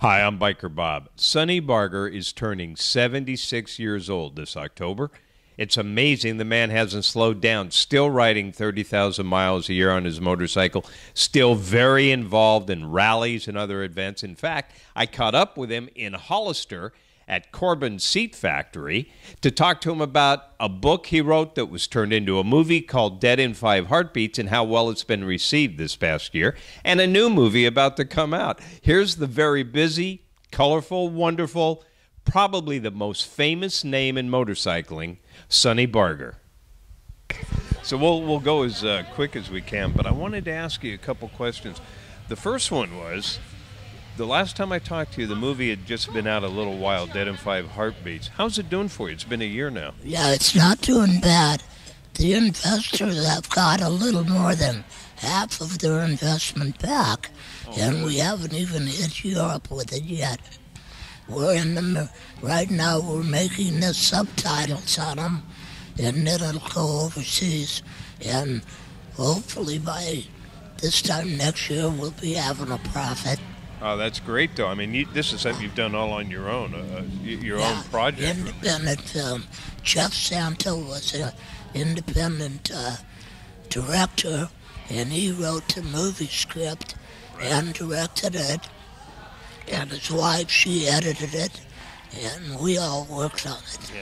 Hi, I'm Biker Bob. Sonny Barger is turning 76 years old this October. It's amazing the man hasn't slowed down, still riding 30,000 miles a year on his motorcycle, still very involved in rallies and other events. In fact, I caught up with him in Hollister at Corbin's Seat Factory to talk to him about a book he wrote that was turned into a movie called Dead in Five Heartbeats and how well it's been received this past year, and a new movie about to come out. Here's the very busy, colorful, wonderful, probably the most famous name in motorcycling, Sonny Barger. So we'll go as quick as we can, but I wanted to ask you a couple questions. The first one was, the last time I talked to you, the movie had just been out a little while, Dead in Five Heartbeats. How's it doing for you? It's been a year now. Yeah, it's not doing bad. The investors have got a little more than half of their investment back, and we haven't even hit Europe with it yet. We're in the right now. We're making the subtitles on them, and then it'll go overseas. And hopefully by this time next year, we'll be having a profit. Oh, that's great, though. I mean, this is something you've done all on your own, your own project. Independent film. Jeff Santo was an independent director, and he wrote the movie script and directed it. And his wife, she edited it, and we all worked on it.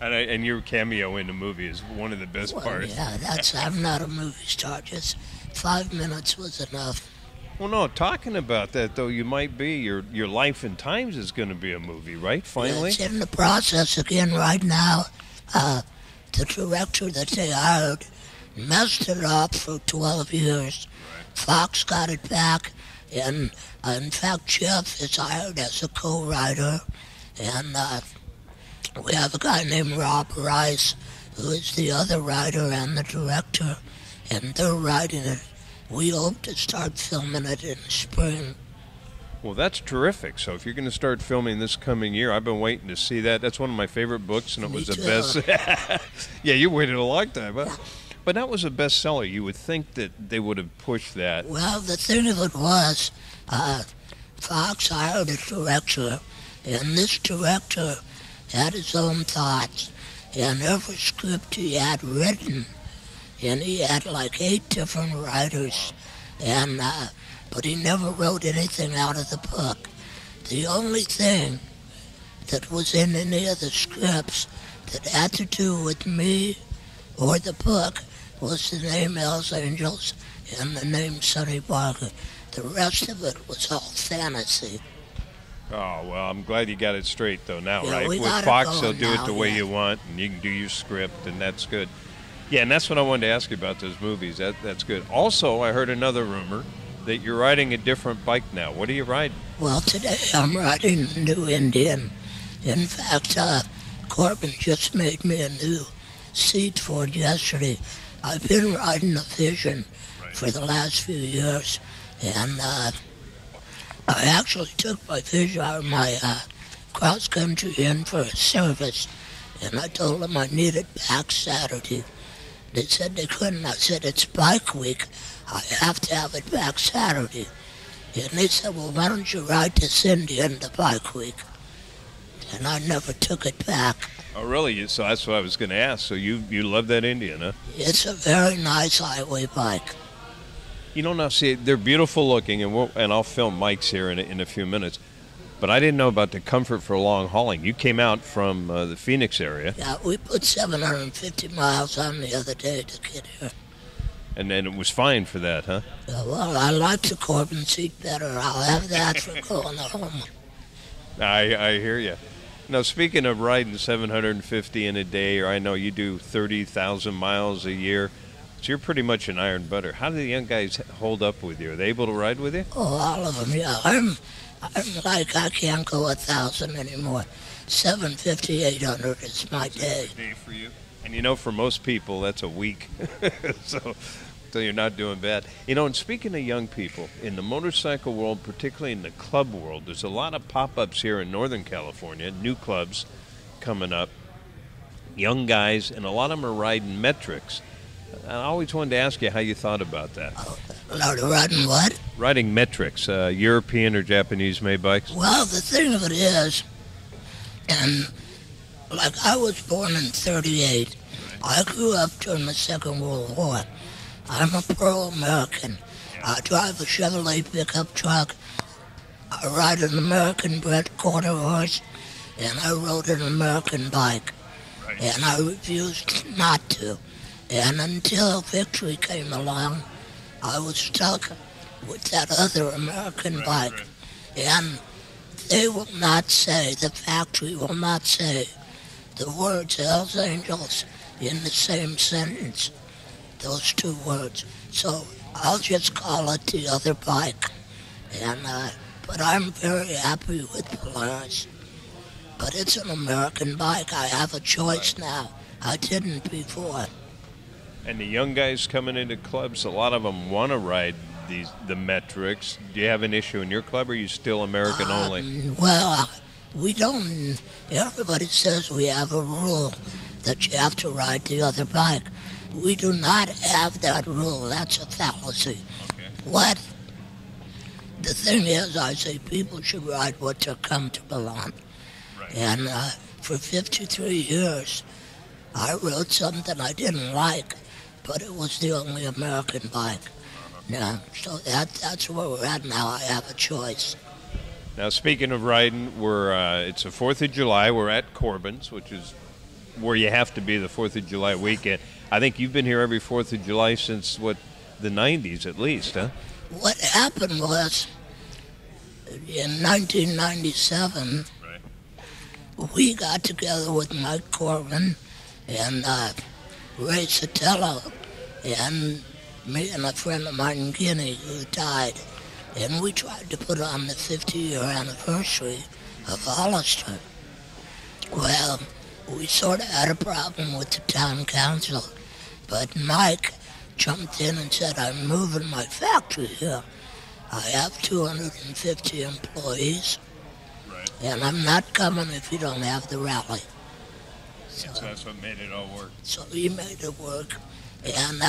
Yeah, and your cameo in the movie is one of the best parts. Yeah, I'm not a movie star. Just 5 minutes was enough. Well, no, talking about that, though, you might be, your Life in Times is going to be a movie, right, finally? It's in the process again right now. The director that they hired messed it up for 12 years. Right. Fox got it back, and in fact, Jeff is hired as a co-writer, and we have a guy named Rob Rice, who is the other writer and the director, and they're writing it. We hope to start filming it in spring. Well, that's terrific. So if you're going to start filming this coming year, I've been waiting to see that. That's one of my favorite books, and it was the best. Yeah, you waited a long time, huh? But that was a bestseller. You would think that they would have pushed that. Well, the thing of it was, Fox hired a director, and this director had his own thoughts, and every script he had written, and he had like 8 different writers, and but he never wrote anything out of the book. The only thing that was in any of the scripts that had to do with me or the book was the name Hells Angels and the name Sonny Barger. The rest of it was all fantasy. Oh, well, I'm glad you got it straight, though, now, Yeah, right? we With got it Fox, they'll going do it now, the way yeah. you want, and you can do your script, and that's good. Yeah, and that's what I wanted to ask you about those movies. That's good. Also, I heard another rumor that you're riding a different bike now. What are you riding? Well, today I'm riding a new Indian. In fact, Corbin just made me a new seat for it yesterday. I've been riding a Vision for the last few years, and I actually took my Vision out of my cross-country in for a service, and I told them I needed back Saturday. They said they couldn't. I said, it's bike week. I have to have it back Saturday. And they said, well, why don't you ride this Indian the bike week? And I never took it back. Oh, really? So that's what I was going to ask. So you love that Indian, huh? It's a very nice highway bike. You know, now, see, they're beautiful looking, and I'll film Mike's here in a few minutes. But I didn't know about the comfort for long hauling. You came out from the Phoenix area. Yeah, we put 750 miles on the other day to get here. And then it was fine for that, huh? Yeah, well, I like the Corbin seat better. I'll have that for going home. I hear you. Now, speaking of riding 750 in a day, or I know you do 30,000 miles a year, so you're pretty much an iron butter. How do the young guys hold up with you? Are they able to ride with you? Oh, all of them, yeah. I'm like, I can't go 1,000 anymore. 750, 800 is my day. Day for you. And you know, for most people, that's a week. so you're not doing bad. You know, and speaking of young people, in the motorcycle world, particularly in the club world, there's a lot of pop-ups here in Northern California, new clubs coming up, young guys, and a lot of them are riding metrics. I always wanted to ask you how you thought about that. Riding what? Riding metrics, European or Japanese-made bikes. Well, the thing of it is, and like I was born in 38. I grew up during the Second World War. I'm a pro-American. I drive a Chevrolet pickup truck. I ride an American-bred quarter horse, and I rode an American bike. And I refused not to. And until Victory came along, I was stuck with that other American bike. And they will not say, the factory will not say the words Hells Angels in the same sentence, those two words. So I'll just call it the other bike. And but I'm very happy with Polaris. But it's an American bike. I have a choice now. I didn't before. And the young guys coming into clubs, a lot of them want to ride the metrics. Do you have an issue in your club, or are you still American only? Well, we don't. Everybody says we have a rule that you have to ride the other bike. We do not have that rule. That's a fallacy. Okay. What? The thing is, I say people should ride what they're comfortable on. Right. And for 53 years, I rode something I didn't like, but it was the only American bike. Yeah, so that's where we're at now. I have a choice. Now, speaking of riding, it's the 4th of July. We're at Corbin's, which is where you have to be the 4th of July weekend. I think you've been here every 4th of July since, the 90s at least, huh? What happened was, in 1997, we got together with Mike Corbin and Ray Sotelo and me and a friend of mine in Guinea who died. And we tried to put on the 50-year anniversary of Hollister. Well, we sort of had a problem with the town council, but Mike jumped in and said, I'm moving my factory here. I have 250 employees, and I'm not coming if you don't have the rally. So that's what made it all work. So he made it work, and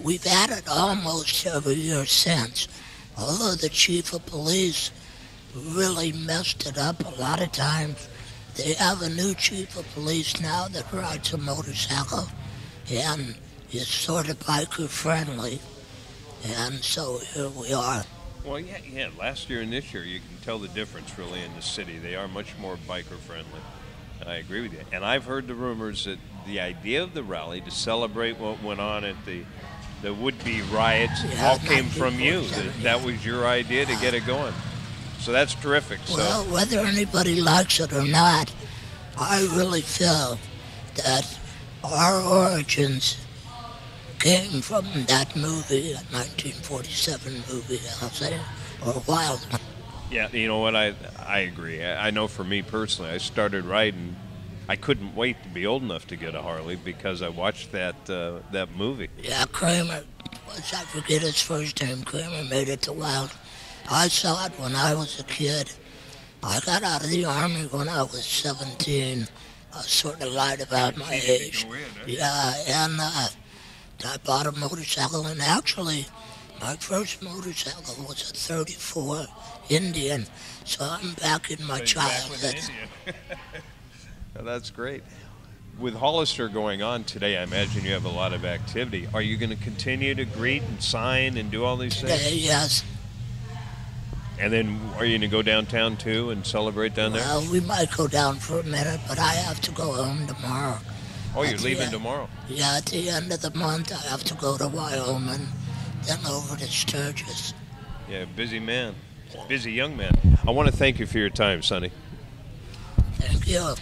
we've had it almost every year since. Although the chief of police really messed it up a lot of times. They have a new chief of police now that rides a motorcycle and is sort of biker friendly. And so here we are. Well, yeah. Last year and this year, you can tell the difference really in the city. They are much more biker friendly. I agree with you. And I've heard the rumors that the idea of the rally to celebrate what went on at the would-be riots all came from you. That was your idea to get it going. So that's terrific. Well, whether anybody likes it or not, I really feel that our origins came from that movie, that 1947 movie, I'll say, or Wild One. Yeah, you know what, I agree. I know for me personally, I started riding. I couldn't wait to be old enough to get a Harley because I watched that movie. Yeah, Kramer, I forget his first name, Kramer made it to Wild. I saw it when I was a kid. I got out of the Army when I was 17. I sort of lied about my age. Yeah, and I bought a motorcycle, and actually, my first motorcycle was a 34 Indian, so I'm back in my childhood. Well, that's great. With Hollister going on today, I imagine you have a lot of activity. Are you going to continue to greet and sign and do all these things? Yes. And then are you going to go downtown too and celebrate down there? Well, we might go down for a minute, but I have to go home tomorrow. Oh, you're leaving tomorrow? Yeah, at the end of the month, I have to go to Wyoming, then over to Sturgis. Yeah, busy man. Busy young man. I want to thank you for your time, Sonny. Thank you.